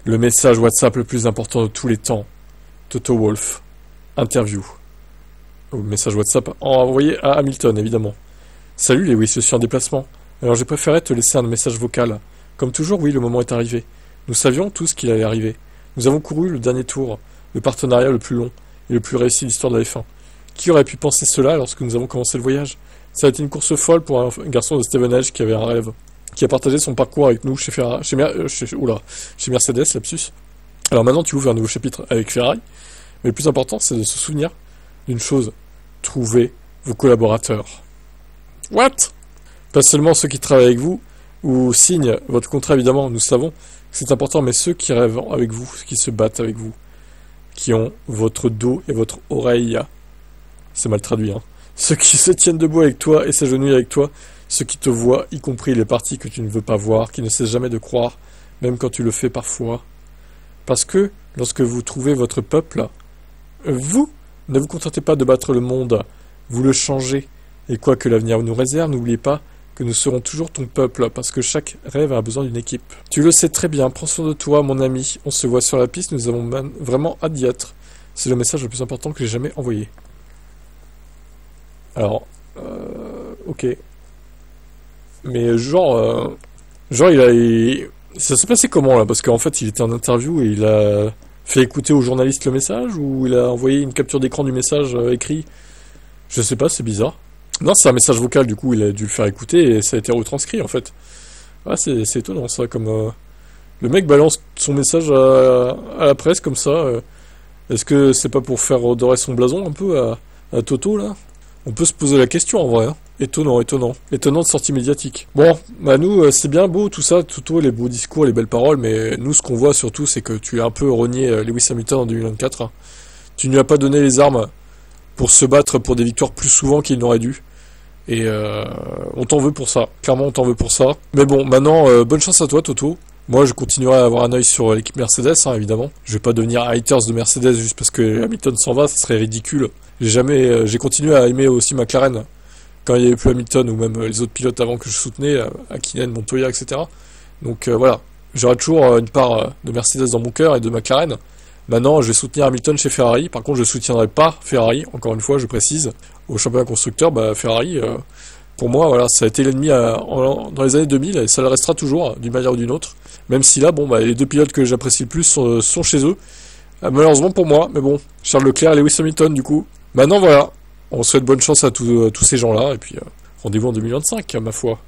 Le message WhatsApp le plus important de tous les temps. Toto Wolff. Interview. Message WhatsApp envoyé à Hamilton, évidemment. Salut Lewis, je suis en déplacement. Alors j'ai préféré te laisser un message vocal. Comme toujours, oui, le moment est arrivé. Nous savions tous qu'il allait arriver. Nous avons couru le dernier tour, le partenariat le plus long et le plus réussi de l'histoire de la F1. Qui aurait pu penser cela lorsque nous avons commencé le voyage? Ça a été une course folle pour un garçon de Steven Edge qui avait un rêve, qui a partagé son parcours avec nous chez Mercedes, lapsus. Alors maintenant, tu ouvres un nouveau chapitre avec Ferrari, mais le plus important, c'est de se souvenir d'une chose. Trouver vos collaborateurs. What? Pas seulement ceux qui travaillent avec vous, ou signent votre contrat, évidemment, nous savons que c'est important, mais ceux qui rêvent avec vous, ceux qui se battent avec vous, qui ont votre dos et votre oreille. C'est mal traduit, hein. Ceux qui se tiennent debout avec toi et s'agenouillent avec toi, ceux qui te voient, y compris les parties que tu ne veux pas voir, qui ne cessent jamais de croire, même quand tu le fais parfois. Parce que, lorsque vous trouvez votre peuple, vous ne vous contentez pas de battre le monde, vous le changez. Et quoi que l'avenir nous réserve, n'oubliez pas que nous serons toujours ton peuple, parce que chaque rêve a besoin d'une équipe. Tu le sais très bien, prends soin de toi, mon ami. On se voit sur la piste, nous avons vraiment hâte d'y être. C'est le message le plus important que j'ai jamais envoyé. Alors, ok. Mais genre ça s'est passé comment là? Parce qu'en fait, il était en interview et il a fait écouter au journaliste le message ou il a envoyé une capture d'écran du message écrit? Je sais pas, c'est bizarre. Non, c'est un message vocal, du coup, il a dû le faire écouter et ça a été retranscrit en fait. Ah, c'est étonnant ça, comme le mec balance son message à la presse comme ça. Est-ce que c'est pas pour faire redorer son blason un peu à Toto là? On peut se poser la question en vrai, hein. Étonnant, étonnant. Étonnante sortie médiatique. Bon, bah nous, c'est bien beau tout ça, Toto, les beaux discours, les belles paroles, mais nous, ce qu'on voit surtout, c'est que tu as un peu renié Lewis Hamilton en 2024. Hein. Tu ne lui as pas donné les armes pour se battre pour des victoires plus souvent qu'il n'aurait dû. Et on t'en veut pour ça. Clairement, on t'en veut pour ça. Mais bon, maintenant, bonne chance à toi, Toto. Moi, je continuerai à avoir un œil sur l'équipe Mercedes, hein, évidemment. Je vais pas devenir haters de Mercedes juste parce que Hamilton s'en va, ça serait ridicule. J'ai continué à aimer aussi McLaren quand il n'y avait plus Hamilton ou même les autres pilotes avant que je soutenais, Hakkinen, Montoya, etc. Donc voilà, j'aurai toujours une part de Mercedes dans mon cœur et de McLaren. Maintenant, je vais soutenir Hamilton chez Ferrari. Par contre, je ne soutiendrai pas Ferrari, encore une fois, je précise. Au championnat constructeur, bah, Ferrari, pour moi, voilà, ça a été l'ennemi dans les années 2000 et ça le restera toujours, d'une manière ou d'une autre. Même si là, bon, bah, les deux pilotes que j'apprécie le plus sont chez eux. Malheureusement pour moi, mais bon, Charles Leclerc et Lewis Hamilton, du coup. Maintenant, voilà, on souhaite bonne chance à tous ces gens-là, et puis rendez-vous en 2025, ma foi.